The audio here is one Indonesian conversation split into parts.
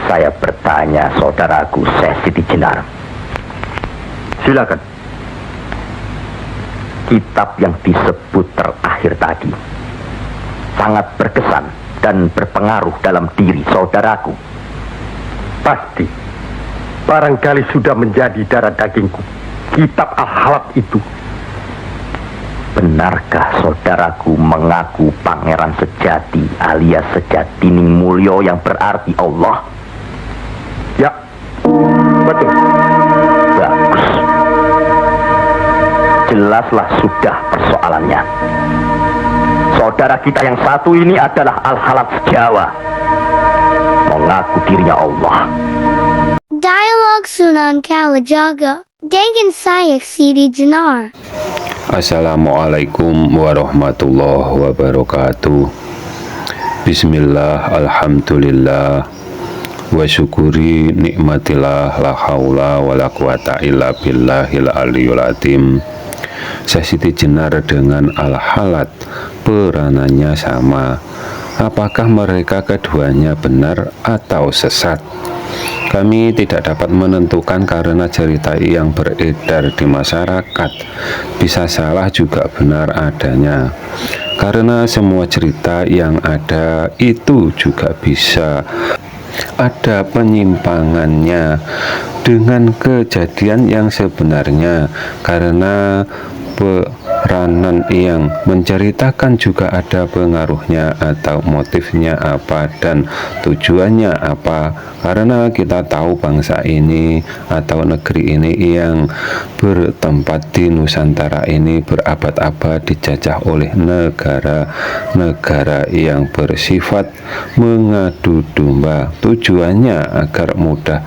saya bertanya, saudaraku Syekh Siti Jenar. Silakan. Kitab yang disebut terakhir tadi sangat berkesan dan berpengaruh dalam diri saudaraku. Pasti. Barangkali sudah menjadi darah dagingku. Kitab Al-Halab itu. Benarkah saudaraku mengaku pangeran sejati alias Sejatining Mulyo yang berarti Allah? Ya, betul. Bagus. Jelaslah sudah persoalannya. Saudara kita yang satu ini adalah Al-Halab Jawa, mengaku dirinya Allah. Dialog Sunan Kalijaga dengan saya Siti Jenar. Assalamualaikum warahmatullahi wabarakatuh. Bismillah, alhamdulillah, wa syukuri nikmatillah, la haula wa la quwata illa billahil aliyul azim. Syekh Siti Jenar dengan Al-Halad peranannya sama. Apakah mereka keduanya benar atau sesat? Kami tidak dapat menentukan karena cerita yang beredar di masyarakat bisa salah juga benar adanya. Karena semua cerita yang ada itu juga bisa ada penyimpangannya dengan kejadian yang sebenarnya, karena peranan yang menceritakan juga ada pengaruhnya atau motifnya apa dan tujuannya apa. Karena kita tahu bangsa ini atau negeri ini yang bertempat di Nusantara ini berabad-abad dijajah oleh negara-negara yang bersifat mengadu domba. Tujuannya agar mudah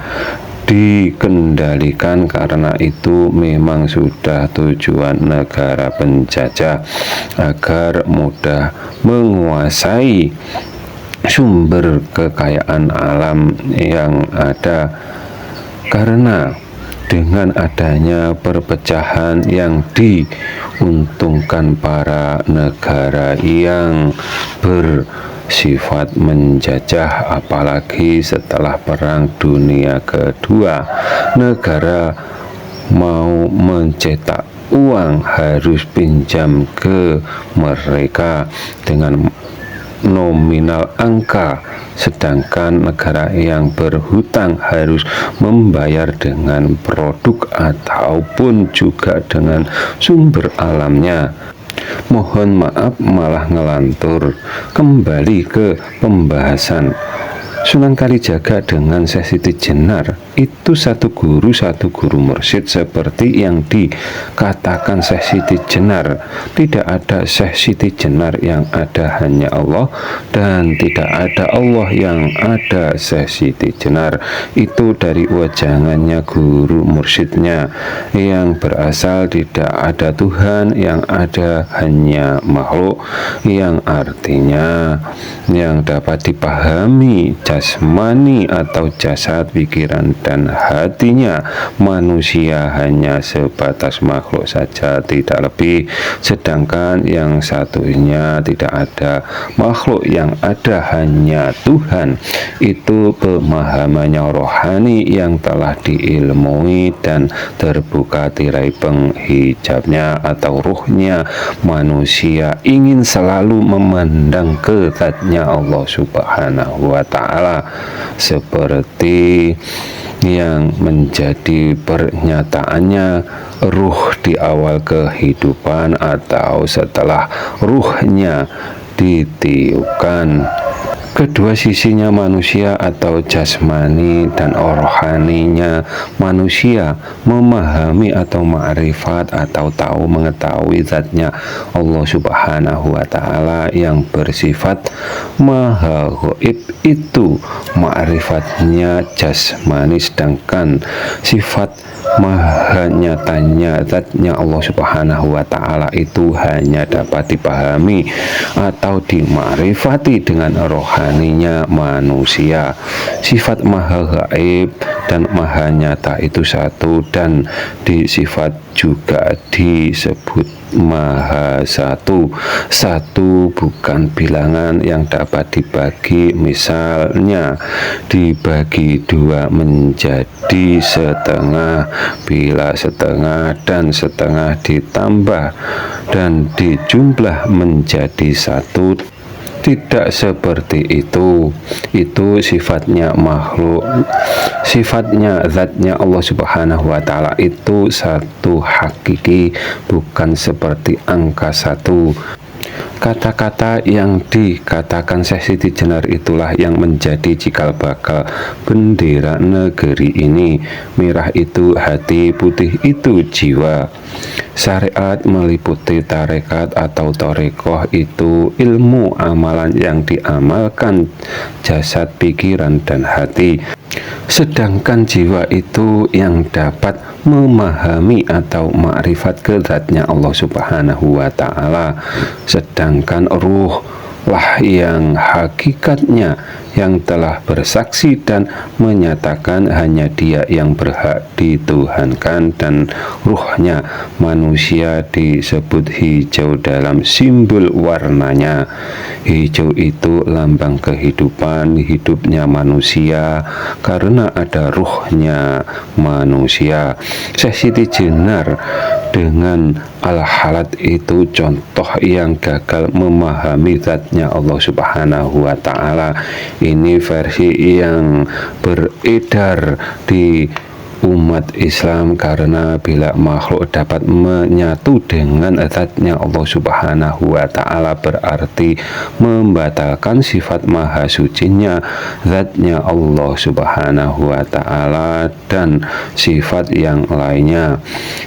dikendalikan, karena itu memang sudah tujuan negara penjajah agar mudah menguasai sumber kekayaan alam yang ada. Karena dengan adanya perpecahan yang diuntungkan para negara yang bersifat menjajah, apalagi setelah Perang Dunia Kedua, negara mau mencetak uang harus pinjam ke mereka dengan nominal angka, sedangkan negara yang berhutang harus membayar dengan produk ataupun juga dengan sumber alamnya. Mohon maaf malah ngelantur. Kembali ke pembahasan. Sunan Kalijaga dengan Syekh Siti Jenar itu satu guru mursyid seperti yang dikatakan Syekh Siti Jenar. Tidak ada Syekh Siti Jenar, yang ada hanya Allah, dan tidak ada Allah yang ada Syekh Siti Jenar. Itu dari wajangannya guru mursyidnya yang berasal tidak ada Tuhan, yang ada hanya makhluk, yang artinya yang dapat dipahami jasmani atau jasad, pikiran dan hatinya manusia hanya sebatas makhluk saja, tidak lebih. Sedangkan yang satunya tidak ada makhluk, yang ada hanya Tuhan. Itu pemahamannya rohani yang telah diilmui dan terbuka tirai penghijabnya atau ruhnya. Manusia ingin selalu memandang ke zatnya Allah Subhanahu wa Ta'ala, seperti yang menjadi pernyataannya ruh di awal kehidupan atau setelah ruhnya ditiupkan. Kedua sisinya manusia atau jasmani dan rohaninya manusia memahami atau ma'rifat atau tahu mengetahui zatnya Allah Subhanahu wa Ta'ala yang bersifat maha gaib. Itu ma'rifatnya jasmani, sedangkan sifat maha nyatanya zatnya Allah Subhanahu wa Ta'ala itu hanya dapat dipahami atau dimakrifati dengan rohaninya manusia. Sifat maha gaib dan maha nyata itu satu, dan disifat juga disebut Maha Satu. Satu bukan bilangan yang dapat dibagi, misalnya dibagi dua menjadi setengah, bila setengah dan setengah ditambah dan dijumlah menjadi satu. Tidak seperti itu sifatnya makhluk. Sifatnya, zatnya Allah Subhanahu wa Ta'ala itu satu hakiki, bukan seperti angka satu. Kata-kata yang dikatakan Syekh Siti Jenar itulah yang menjadi cikal bakal bendera negeri ini. Merah itu hati, putih itu jiwa. Syariat meliputi tarekat atau torekoh, itu ilmu amalan yang diamalkan jasad, pikiran, dan hati. Sedangkan jiwa itu yang dapat memahami atau makrifat ke zatnya Allah Subhanahu wa Ta'ala. Sedangkan ruh lah yang hakikatnya yang telah bersaksi dan menyatakan hanya Dia yang berhak dituhankan, dan ruhnya manusia disebut hijau dalam simbol warnanya. Hijau itu lambang kehidupan, hidupnya manusia karena ada ruhnya manusia. Syekh Siti Jenar dengan Al-Halat itu contoh yang gagal memahami zatnya Allah Subhanahu wa Ta'ala. Ini versi yang beredar di umat Islam, karena bila makhluk dapat menyatu dengan zatnya Allah Subhanahu wa Ta'ala berarti membatalkan sifat maha sucinya zatnya Allah Subhanahu wa Ta'ala dan sifat yang lainnya.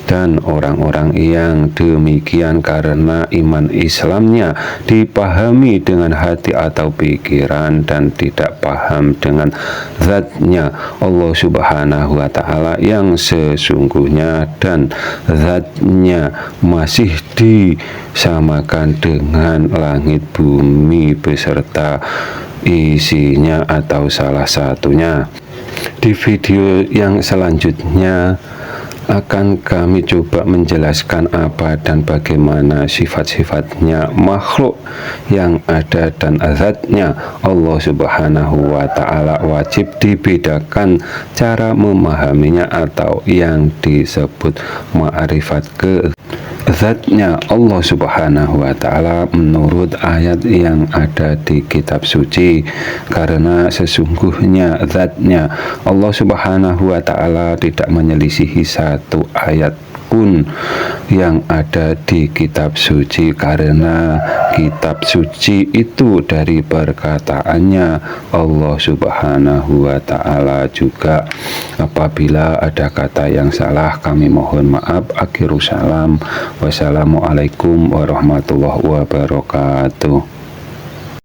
Dan orang-orang yang demikian karena iman Islamnya dipahami dengan hati atau pikiran dan tidak paham dengan zatnya Allah Subhanahu wa Ta'ala yang sesungguhnya, dan zatnya masih disamakan dengan langit bumi beserta isinya atau salah satunya. Di video yang selanjutnya akan kami coba menjelaskan apa dan bagaimana sifat-sifatnya makhluk yang ada dan zatnya Allah Subhanahu wa Ta'ala. Wajib dibedakan cara memahaminya atau yang disebut ma'rifat ke zatnya Allah Subhanahu wa Ta'ala menurut ayat yang ada di kitab suci, karena sesungguhnya zatnya Allah Subhanahu wa Ta'ala tidak menyelisihi satu ayat pun yang ada di kitab suci, karena kitab suci itu dari perkataannya Allah Subhanahu wa Ta'ala juga. Apabila ada kata yang salah kami mohon maaf. Akhirus salam, wassalamualaikum warahmatullahi wabarakatuh.